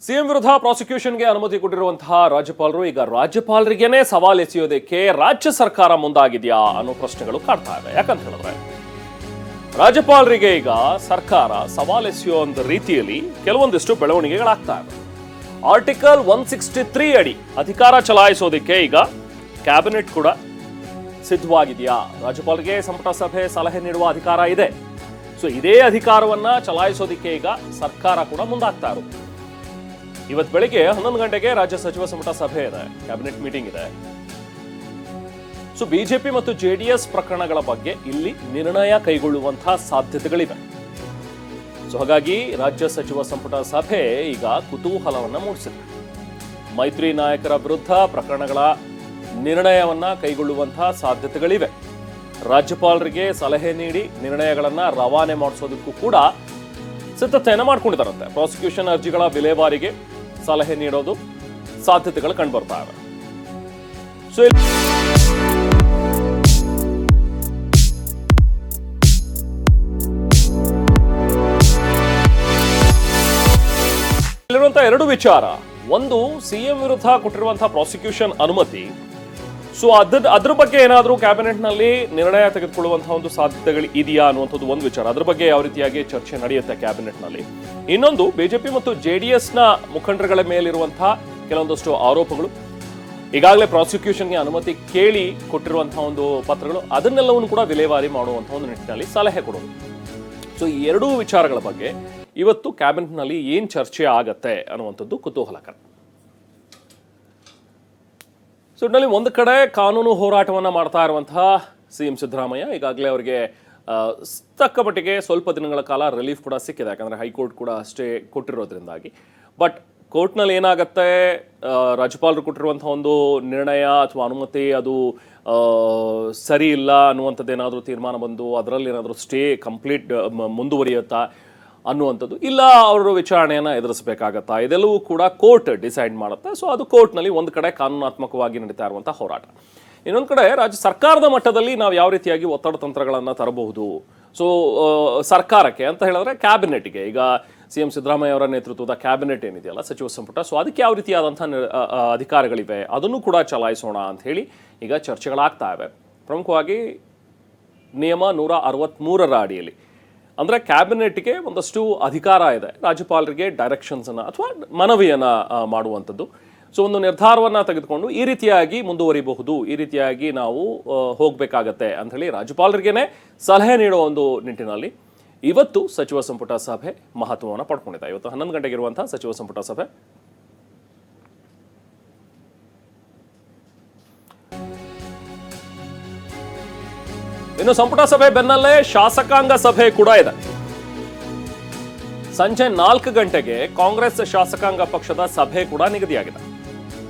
CM ವಿರುದ್ಧ ಪ್ರಾಸಿಕ್ಯೂಷನ್ಗೆ ಅನುಮತಿ ಕೊಟ್ಟಿರುವಂತಹ ರಾಜ್ಯಪಾಲರು ಈಗ ರಾಜ್ಯಪಾಲರಿಗೇನೆ ಸವಾಲ್ ಎಸೆಯೋದಕ್ಕೆ ರಾಜ್ಯ ಸರ್ಕಾರ ಮುಂದಾಗಿದೆಯಾ ಅನ್ನೋ ಪ್ರಶ್ನೆಗಳು ಕಾಡ್ತಾ ಇವೆ. ಯಾಕಂತ ಹೇಳಿದ್ರೆ ರಾಜ್ಯಪಾಲರಿಗೆ ಈಗ ಸರ್ಕಾರ ಸವಾಲ್ ಎಸೆಯುವಂತ ರೀತಿಯಲ್ಲಿ ಕೆಲವೊಂದಿಷ್ಟು ಬೆಳವಣಿಗೆಗಳಾಗ್ತಾ ಇವೆ. ಆರ್ಟಿಕಲ್ 163 ಅಡಿ ಅಧಿಕಾರ ಚಲಾಯಿಸೋದಕ್ಕೆ ಈಗ ಕ್ಯಾಬಿನೆಟ್ ಕೂಡ ಸಿದ್ಧವಾಗಿದೆಯಾ? ರಾಜ್ಯಪಾಲರಿಗೆ ಸಂಪುಟ ಸಭೆ ಸಲಹೆ ನೀಡುವ ಅಧಿಕಾರ ಇದೆ. ಸೊ ಇದೇ ಅಧಿಕಾರವನ್ನ ಚಲಾಯಿಸೋದಕ್ಕೆ ಈಗ ಸರ್ಕಾರ ಕೂಡ ಮುಂದಾಗ್ತಾ ಇರೋದು. ಇವತ್ತು ಬೆಳಿಗ್ಗೆ 11 ಗಂಟೆಗೆ ರಾಜ್ಯ ಸಚಿವ ಸಂಪುಟ ಸಭೆ ಇದೆ, ಕ್ಯಾಬಿನೆಟ್ ಮೀಟಿಂಗ್ ಇದೆ. ಸೊ ಬಿಜೆಪಿ ಮತ್ತು ಜೆಡಿಎಸ್ ಪ್ರಕರಣಗಳ ಬಗ್ಗೆ ಇಲ್ಲಿ ನಿರ್ಣಯ ಕೈಗೊಳ್ಳುವಂತಹ ಸಾಧ್ಯತೆಗಳಿವೆ. ಸೊ ಹಾಗಾಗಿ ರಾಜ್ಯ ಸಚಿವ ಸಂಪುಟ ಸಭೆ ಈಗ ಕುತೂಹಲವನ್ನ ಮೂಡಿಸಿದೆ. ಮೈತ್ರಿ ನಾಯಕರ ವಿರುದ್ಧ ಪ್ರಕರಣಗಳ ನಿರ್ಣಯವನ್ನ ಕೈಗೊಳ್ಳುವಂತಹ ಸಾಧ್ಯತೆಗಳಿವೆ. ರಾಜ್ಯಪಾಲರಿಗೆ ಸಲಹೆ ನೀಡಿ ನಿರ್ಣಯಗಳನ್ನ ರವಾನೆ ಮಾಡಿಸೋದಕ್ಕೂ ಕೂಡ ಸಿದ್ಧತೆಯನ್ನು ಮಾಡ್ಕೊಂಡಿದ್ದಾರಂತೆ. ಪ್ರಾಸಿಕ್ಯೂಷನ್ ಅರ್ಜಿಗಳ ವಿಲೇವಾರಿಗೆ ಸಲಹೆ ನೀಡೋದು ಸಾಧ್ಯತೆಗಳು ಕಂಡುಬರ್ತಾ ಇವೆ. ಸೊ ಇಲ್ಲಿರುವಂತಹ ಎರಡು ವಿಚಾರ. ಒಂದು, ಸಿಎಂ ವಿರುದ್ಧ ಕೊಟ್ಟಿರುವಂತಹ ಪ್ರಾಸಿಕ್ಯೂಷನ್ ಅನುಮತಿ. ಸೊ ಅದ್ರ ಬಗ್ಗೆ ಏನಾದರೂ ಕ್ಯಾಬಿನೆಟ್ ನಲ್ಲಿ ನಿರ್ಣಯ ತೆಗೆದುಕೊಳ್ಳುವಂತಹ ಒಂದು ಸಾಧ್ಯತೆಗಳು ಇದೆಯಾ ಅನ್ನುವಂಥದ್ದು ಒಂದು ವಿಚಾರ. ಅದ್ರ ಬಗ್ಗೆ ಯಾವ ರೀತಿಯಾಗಿ ಚರ್ಚೆ ನಡೆಯುತ್ತೆ ಕ್ಯಾಬಿನೆಟ್ ನಲ್ಲಿ. ಇನ್ನೊಂದು, ಬಿಜೆಪಿ ಮತ್ತು ಜೆಡಿಎಸ್ ನ ಮುಖಂಡರುಗಳ ಮೇಲಿರುವಂತಹ ಕೆಲವೊಂದಷ್ಟು ಆರೋಪಗಳು, ಈಗಾಗಲೇ ಪ್ರಾಸಿಕ್ಯೂಷನ್ಗೆ ಅನುಮತಿ ಕೇಳಿ ಕೊಟ್ಟಿರುವಂತಹ ಒಂದು ಪತ್ರಗಳು, ಅದನ್ನೆಲ್ಲವನ್ನು ಕೂಡ ವಿಲೇವಾರಿ ಮಾಡುವಂತಹ ಒಂದು ನಿಟ್ಟಿನಲ್ಲಿ ಸಲಹೆ ಕೊಡೋದು. ಸೊ ಈ ಎರಡೂ ವಿಚಾರಗಳ ಬಗ್ಗೆ ಇವತ್ತು ಕ್ಯಾಬಿನೆಟ್ ನಲ್ಲಿ ಏನ್ ಚರ್ಚೆ ಆಗತ್ತೆ ಅನ್ನುವಂಥದ್ದು ಕುತೂಹಲಕರ. ಸೊ ಒಟ್ಟಿನಲ್ಲಿ ಒಂದು ಕಡೆ ಕಾನೂನು ಹೋರಾಟವನ್ನು ಮಾಡ್ತಾ ಇರುವಂತಹ ಸಿಎಂ ಸಿದ್ದರಾಮಯ್ಯ, ಈಗಾಗಲೇ ಅವರಿಗೆ ತಕ್ಕ ಮಟ್ಟಿಗೆ ಸ್ವಲ್ಪ ದಿನಗಳ ಕಾಲ ರಿಲೀಫ್ ಕೂಡ ಸಿಕ್ಕಿದೆ. ಯಾಕಂದರೆ ಹೈಕೋರ್ಟ್ ಕೂಡ ಅಷ್ಟೇ ಕೊಟ್ಟಿರೋದ್ರಿಂದಾಗಿ. ಬಟ್ ಕೋರ್ಟ್ನಲ್ಲಿ ಏನಾಗುತ್ತೆ, ರಾಜ್ಯಪಾಲರು ಕೊಟ್ಟಿರುವಂಥ ಒಂದು ನಿರ್ಣಯ ಅಥವಾ ಅನುಮತಿ ಅದು ಸರಿ ಇಲ್ಲ ಅನ್ನುವಂಥದ್ದು ಏನಾದರೂ ತೀರ್ಮಾನ ಬಂದು ಅದರಲ್ಲಿ ಏನಾದರೂ ಸ್ಟೇ ಕಂಪ್ಲೀಟ್ ಮುಂದುವರಿಯುತ್ತಾ ಅನ್ನುವಂಥದ್ದು, ಇಲ್ಲ ಅವರು ವಿಚಾರಣೆಯನ್ನು ಎದುರಿಸಬೇಕಾಗತ್ತಾ, ಇದೆಲ್ಲವೂ ಕೂಡ ಕೋರ್ಟ್ ಡಿಸೈಡ್ ಮಾಡುತ್ತೆ. ಸೊ ಅದು ಕೋರ್ಟ್ನಲ್ಲಿ ಒಂದು ಕಡೆ ಕಾನೂನಾತ್ಮಕವಾಗಿ ನಡೀತಾ ಇರುವಂಥ ಹೋರಾಟ. ಇನ್ನೊಂದು ಕಡೆ ರಾಜ್ಯ ಸರ್ಕಾರದ ಮಟ್ಟದಲ್ಲಿ ನಾವು ಯಾವ ರೀತಿಯಾಗಿ ಒತ್ತಡ ತಂತ್ರಗಳನ್ನು ತರಬಹುದು. ಸೊ ಸರ್ಕಾರಕ್ಕೆ ಅಂತ ಹೇಳಿದ್ರೆ ಕ್ಯಾಬಿನೆಟ್ಗೆ, ಈಗ ಸಿಎಂ ಸಿದ್ದರಾಮಯ್ಯ ಅವರ ನೇತೃತ್ವದ ಕ್ಯಾಬಿನೆಟ್ ಏನಿದೆಯಲ್ಲ ಸಚಿವ ಸಂಪುಟ, ಸೊ ಅದಕ್ಕೆ ಯಾವ ರೀತಿಯಾದಂಥ ಅಧಿಕಾರಗಳಿವೆ ಅದನ್ನು ಕೂಡ ಚಲಾಯಿಸೋಣ ಅಂತ ಹೇಳಿ ಈಗ ಚರ್ಚೆಗಳಾಗ್ತಾ ಇವೆ. ಪ್ರಮುಖವಾಗಿ ನಿಯಮ 163ರ ಅಡಿಯಲ್ಲಿ ಅಂದರೆ ಕ್ಯಾಬಿನೆಟ್ಗೆ ಒಂದಷ್ಟು ಅಧಿಕಾರ ಇದೆ ರಾಜ್ಯಪಾಲರಿಗೆ ಡೈರೆಕ್ಷನ್ಸನ್ನು ಅಥವಾ ಮನವಿಯನ್ನು ಮಾಡುವಂಥದ್ದು. ಸೊ ಒಂದು ನಿರ್ಧಾರವನ್ನು ತೆಗೆದುಕೊಂಡು ಈ ರೀತಿಯಾಗಿ ಮುಂದುವರಿಬಹುದು, ಈ ರೀತಿಯಾಗಿ ನಾವು ಹೋಗಬೇಕಾಗತ್ತೆ ಅಂಥೇಳಿ ರಾಜ್ಯಪಾಲರಿಗೇನೆ ಸಲಹೆ ನೀಡುವ ಒಂದು ನಿಟ್ಟಿನಲ್ಲಿ ಇವತ್ತು ಸಚಿವ ಸಂಪುಟ ಸಭೆ ಮಹತ್ವವನ್ನು ಪಡ್ಕೊಂಡಿದೆ. ಇವತ್ತು 11 ಗಂಟೆಗೆ ಇರುವಂತಹ ಸಚಿವ ಸಂಪುಟ ಸಭೆ. ಇನ್ನು ಸಂಪುಟ ಸಭೆ ಬೆನ್ನಲ್ಲೇ ಶಾಸಕಾಂಗ ಸಭೆ ಕೂಡ ಇದೆ. ಸಂಜೆ 4 ಗಂಟೆಗೆ ಕಾಂಗ್ರೆಸ್ ಶಾಸಕಾಂಗ ಪಕ್ಷದ ಸಭೆ ಕೂಡ ನಿಗದಿಯಾಗಿದೆ.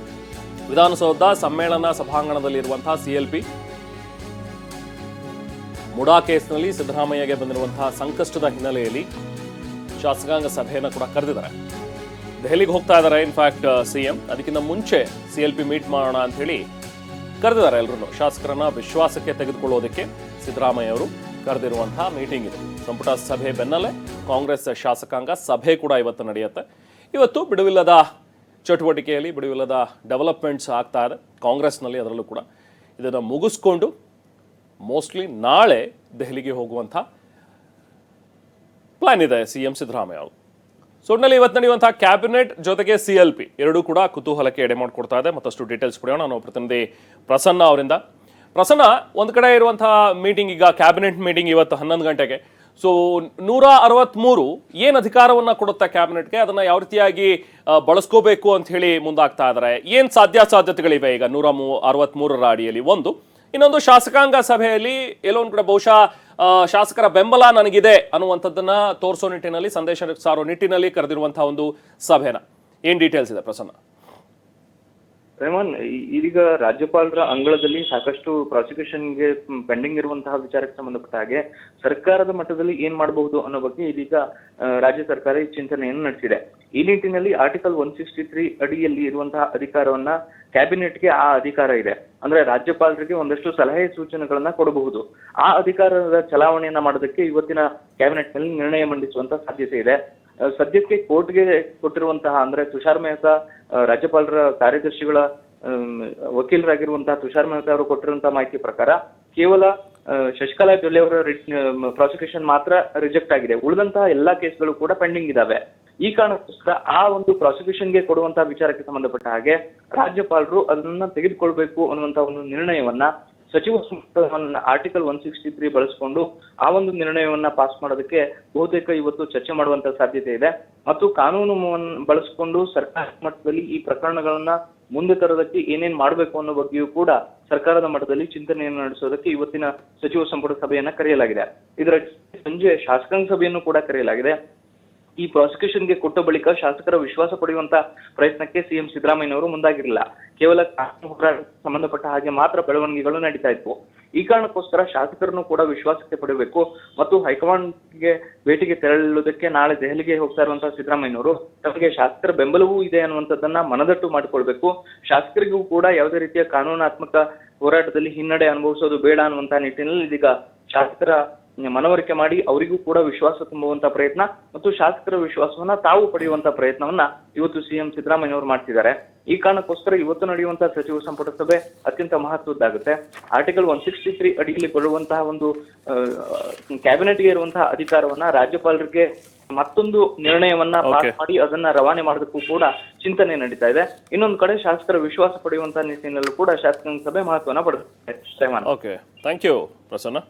ವಿಧಾನಸೌಧ ಸಮ್ಮೇಳನ ಸಭಾಂಗಣದಲ್ಲಿರುವಂತಹ ಸಿಎಲ್ಪಿ ಮುಡಾ ಕೇಸ್ನಲ್ಲಿ ಸಿದ್ದರಾಮಯ್ಯಗೆ ಬಂದಿರುವಂತಹ ಸಂಕಷ್ಟದ ಹಿನ್ನೆಲೆಯಲ್ಲಿ ಶಾಸಕಾಂಗ ಸಭೆಯನ್ನು ಕೂಡ ಕರೆದಿದ್ದಾರೆ. ದೆಹಲಿಗೆ ಹೋಗ್ತಾ ಇದ್ದಾರೆ ಇನ್ಫ್ಯಾಕ್ಟ್ ಸಿಎಂ. ಅದಕ್ಕಿಂತ ಮುಂಚೆ ಸಿಎಲ್ಪಿ ಮೀಟ್ ಮಾಡೋಣ ಅಂತ ಹೇಳಿ ಕರೆದಿದ್ದಾರೆ ಎಲ್ಲರೂ. ಶಾಸಕರನ್ನ ವಿಶ್ವಾಸಕ್ಕೆ ತೆಗೆದುಕೊಳ್ಳೋದಕ್ಕೆ ಸಿದ್ದರಾಮಯ್ಯ ಅವರು ಕರೆದಿರುವಂತಹ ಮೀಟಿಂಗ್ ಇದು. ಸಂಪುಟ ಸಭೆ ಬೆನ್ನಲ್ಲೇ ಕಾಂಗ್ರೆಸ್ ಶಾಸಕಾಂಗ ಸಭೆ ಕೂಡ ಇವತ್ತು ನಡೆಯುತ್ತೆ. ಇವತ್ತು ಬಿಡುವಿಲ್ಲದ ಚಟುವಟಿಕೆಯಲ್ಲಿ ಬಿಡುವಿಲ್ಲದ ಡೆವಲಪ್ಮೆಂಟ್ಸ್ ಆಗ್ತಾ ಇದೆ ಕಾಂಗ್ರೆಸ್ನಲ್ಲಿ. ಅದರಲ್ಲೂ ಕೂಡ ಇದನ್ನು ಮುಗಿಸ್ಕೊಂಡು ಮೋಸ್ಟ್ಲಿ ನಾಳೆ ದೆಹಲಿಗೆ ಹೋಗುವಂಥ ಪ್ಲಾನ್ ಇದೆ ಸಿಎಂ ಸಿದ್ದರಾಮಯ್ಯ ಅವರು. ಸೊ ಒಟ್ಟಿನಲ್ಲಿ ಇವತ್ತು ನಡೆಯುವಂತಹ ಕ್ಯಾಬಿನೆಟ್ ಜೊತೆಗೆ ಸಿಎಲ್ಪಿ ಎರಡೂ ಕೂಡ ಕುತೂಹಲಕ್ಕೆ ಎಡೆ ಮಾಡಿಕೊಡ್ತಾ ಇದೆ. ಮತ್ತಷ್ಟು ಡೀಟೇಲ್ಸ್ ಪಡೆಯೋಣ ನಾವು ಪ್ರತಿನಿಧಿ ಪ್ರಸನ್ನ ಅವರಿಂದ. ಪ್ರಸನ್ನ, ಒಂದು ಕಡೆ ಇರುವಂತಹ ಮೀಟಿಂಗ್, ಈಗ ಕ್ಯಾಬಿನೆಟ್ ಮೀಟಿಂಗ್ ಇವತ್ತು 11 ಗಂಟೆಗೆ. ಸೊ 163 ಏನು ಅಧಿಕಾರವನ್ನು ಕೊಡುತ್ತೆ ಕ್ಯಾಬಿನೆಟ್ಗೆ, ಅದನ್ನು ಯಾವ ರೀತಿಯಾಗಿ ಬಳಸ್ಕೋಬೇಕು ಅಂತ ಹೇಳಿ ಮುಂದಾಗ್ತಾ ಇದ್ದಾರೆ, ಏನು ಸಾಧ್ಯತೆಗಳಿವೆ ಈಗ 163ರ ಅಡಿಯಲ್ಲಿ? ಒಂದು. ಇನ್ನೊಂದು, ಶಾಸಕಾಂಗ ಸಭೆಯಲ್ಲಿ ಎಲ್ಲೋ ಒಂದು ಕಡೆ ಬಹುಶಃ ಶಾಸಕರ ಬೆಂಬಲ ನನಗಿದೆ ಅನ್ನುವಂಥದ್ದನ್ನ ತೋರಿಸೋ ನಿಟ್ಟಿನಲ್ಲಿ, ಸಂದೇಶ ಸಾರೋ ನಿಟ್ಟಿನಲ್ಲಿ ಕರೆದಿರುವಂತಹ ಒಂದು ಸಭೆನ. ಏನ್ ಡೀಟೇಲ್ಸ್ ಇದೆ ಪ್ರಸನ್ನ? ರೇಮನ್, ಇದೀಗ ರಾಜ್ಯಪಾಲರ ಅಂಗಳದಲ್ಲಿ ಸಾಕಷ್ಟು ಪ್ರಾಸಿಕ್ಯೂಷನ್ಗೆ ಪೆಂಡಿಂಗ್ ಇರುವಂತಹ ವಿಚಾರಕ್ಕೆ ಸಂಬಂಧಪಟ್ಟ ಹಾಗೆ ಸರ್ಕಾರದ ಮಟ್ಟದಲ್ಲಿ ಏನ್ ಮಾಡಬಹುದು ಅನ್ನೋ ಬಗ್ಗೆ ಇದೀಗ ರಾಜ್ಯ ಸರ್ಕಾರ ಚಿಂತನೆಯನ್ನು ನಡೆಸಿದೆ. ಈ ನಿಟ್ಟಿನಲ್ಲಿ ಆರ್ಟಿಕಲ್ 163 ಅಡಿಯಲ್ಲಿ ಇರುವಂತಹ ಅಧಿಕಾರವನ್ನ ಕ್ಯಾಬಿನೆಟ್ಗೆ ಆ ಅಧಿಕಾರ ಇದೆ. ಅಂದ್ರೆ ರಾಜ್ಯಪಾಲರಿಗೆ ಒಂದಷ್ಟು ಸಲಹೆ ಸೂಚನೆಗಳನ್ನ ಕೊಡಬಹುದು. ಆ ಅಧಿಕಾರದ ಚಲಾವಣೆಯನ್ನ ಮಾಡೋದಕ್ಕೆ ಇವತ್ತಿನ ಕ್ಯಾಬಿನೆಟ್ ನಲ್ಲಿ ನಿರ್ಣಯ ಮಂಡಿಸುವಂತ ಸಾಧ್ಯತೆ ಇದೆ. ಸದ್ಯಕ್ಕೆ ಕೋರ್ಟ್ಗೆ ಕೊಟ್ಟಿರುವಂತಹ ಅಂದ್ರೆ ತುಷಾರ್ ಮೆಹ್ತಾ ರಾಜ್ಯಪಾಲರ ಕಾರ್ಯದರ್ಶಿಗಳ ವಕೀಲರಾಗಿರುವಂತಹ ತುಷಾರ್ ಮೆಹ್ತಾ ಅವರು ಕೊಟ್ಟಿರುವಂತಹ ಮಾಹಿತಿ ಪ್ರಕಾರ ಕೇವಲ ಶಶಿಕಲಾ ಜೊಲ್ಲೆ ಅವರ ಪ್ರಾಸಿಕ್ಯೂಷನ್ ಮಾತ್ರ ರಿಜೆಕ್ಟ್ ಆಗಿದೆ. ಉಳಿದಂತಹ ಎಲ್ಲಾ ಕೇಸ್ಗಳು ಕೂಡ ಪೆಂಡಿಂಗ್ ಇದಾವೆ. ಈ ಕಾರಣಕ್ಕೋಸ್ಕರ ಆ ಒಂದು ಪ್ರಾಸಿಕ್ಯೂಷನ್ಗೆ ಕೊಡುವಂತಹ ವಿಚಾರಕ್ಕೆ ಸಂಬಂಧಪಟ್ಟ ಹಾಗೆ ರಾಜ್ಯಪಾಲರು ಅದನ್ನ ತೆಗೆದುಕೊಳ್ಬೇಕು ಅನ್ನುವಂತಹ ಒಂದು ನಿರ್ಣಯವನ್ನ ಸಚಿವ ಸಂಪುಟವನ್ನ ಆರ್ಟಿಕಲ್ 163 ಬಳಸಿಕೊಂಡು ಆ ಒಂದು ನಿರ್ಣಯವನ್ನ ಪಾಸ್ ಮಾಡೋದಕ್ಕೆ ಬಹುತೇಕ ಇವತ್ತು ಚರ್ಚೆ ಮಾಡುವಂತ ಸಾಧ್ಯತೆ ಇದೆ. ಮತ್ತು ಕಾನೂನು ಬಳಸಿಕೊಂಡು ಸರ್ಕಾರ ಮಟ್ಟದಲ್ಲಿ ಈ ಪ್ರಕರಣಗಳನ್ನ ಮುಂದೆ ತರೋದಕ್ಕೆ ಏನೇನ್ ಮಾಡಬೇಕು ಅನ್ನೋ ಬಗ್ಗೆಯೂ ಕೂಡ ಸರ್ಕಾರದ ಮಟ್ಟದಲ್ಲಿ ಚಿಂತನೆಯನ್ನು ನಡೆಸೋದಕ್ಕೆ ಇವತ್ತಿನ ಸಚಿವ ಸಂಪುಟ ಸಭೆಯನ್ನ ಕರೆಯಲಾಗಿದೆ. ಇದರ ಸಂಜೆ ಶಾಸಕಾಂಗ ಸಭೆಯನ್ನು ಕೂಡ ಕರೆಯಲಾಗಿದೆ. ಈ ಪ್ರಾಸಿಕ್ಯೂಷನ್ಗೆ ಕೊಟ್ಟ ಬಳಿಕ ಶಾಸಕರ ವಿಶ್ವಾಸ ಪಡೆಯುವಂತ ಪ್ರಯತ್ನಕ್ಕೆ ಸಿಎಂ ಸಿದ್ದರಾಮಯ್ಯನವರು ಮುಂದಾಗಿರಲಿಲ್ಲ. ಕೇವಲ ಕಾನೂನು ಹೋರಾಟಕ್ಕೆ ಸಂಬಂಧಪಟ್ಟ ಹಾಗೆ ಮಾತ್ರ ಬೆಳವಣಿಗೆಗಳು ನಡೀತಾ ಇದ್ವು. ಈ ಕಾರಣಕ್ಕೋಸ್ಕರ ಶಾಸಕರನ್ನು ಕೂಡ ವಿಶ್ವಾಸಕ್ಕೆ ಪಡೆಯಬೇಕು ಮತ್ತು ಹೈಕಮಾಂಡ್ಗೆ ಭೇಟಿಗೆ ತೆರಳುವುದಕ್ಕೆ ನಾಳೆ ದೆಹಲಿಗೆ ಹೋಗ್ತಾ ಇರುವಂತಹ ಸಿದ್ದರಾಮಯ್ಯನವರು ತಮಗೆ ಶಾಸಕರ ಬೆಂಬಲವೂ ಇದೆ ಅನ್ನುವಂಥದ್ದನ್ನ ಮನದಟ್ಟು ಮಾಡಿಕೊಳ್ಬೇಕು. ಶಾಸಕರಿಗೂ ಕೂಡ ಯಾವುದೇ ರೀತಿಯ ಕಾನೂನಾತ್ಮಕ ಹೋರಾಟದಲ್ಲಿ ಹಿನ್ನಡೆ ಅನುಭವಿಸೋದು ಬೇಡ ಅನ್ನುವಂತಹ ನಿಟ್ಟಿನಲ್ಲಿ ಇದೀಗ ಶಾಸಕರ ಮನವರಿಕೆ ಮಾಡಿ ಅವರಿಗೂ ಕೂಡ ವಿಶ್ವಾಸ ತುಂಬುವಂತ ಪ್ರಯತ್ನ ಮತ್ತು ಶಾಸಕರ ವಿಶ್ವಾಸವನ್ನ ತಾವು ಪಡೆಯುವಂತ ಪ್ರಯತ್ನವನ್ನ ಇವತ್ತು ಸಿಎಂ ಸಿದ್ದರಾಮಯ್ಯನವರು ಮಾಡ್ತಿದ್ದಾರೆ. ಈ ಕಾರಣಕ್ಕೋಸ್ಕರ ಇವತ್ತು ನಡೆಯುವಂತಹ ಸಚಿವ ಸಂಪುಟ ಸಭೆ ಅತ್ಯಂತ ಮಹತ್ವದ್ದಾಗುತ್ತೆ. ಆರ್ಟಿಕಲ್ 163 ಅಡಿಯಲ್ಲಿ ಬರುವಂತಹ ಒಂದು ಕ್ಯಾಬಿನೆಟ್ಗೆ ಇರುವಂತಹ ಅಧಿಕಾರವನ್ನ ರಾಜ್ಯಪಾಲರಿಗೆ ಮತ್ತೊಂದು ನಿರ್ಣಯವನ್ನ ಪಾಸ್ ಮಾಡಿ ಅದನ್ನ ರವಾನೆ ಮಾಡೋದಕ್ಕೂ ಕೂಡ ಚಿಂತನೆ ನಡೀತಾ ಇದೆ. ಇನ್ನೊಂದು ಕಡೆ ಶಾಸಕರ ವಿಶ್ವಾಸ ಪಡೆಯುವಂತಹ ನಿಟ್ಟಿನಲ್ಲೂ ಕೂಡ ಶಾಸಕಾಂಗ ಸಭೆ ಮಹತ್ವನ ಪಡೆದಿದೆ. Okay, thank you Prasanna.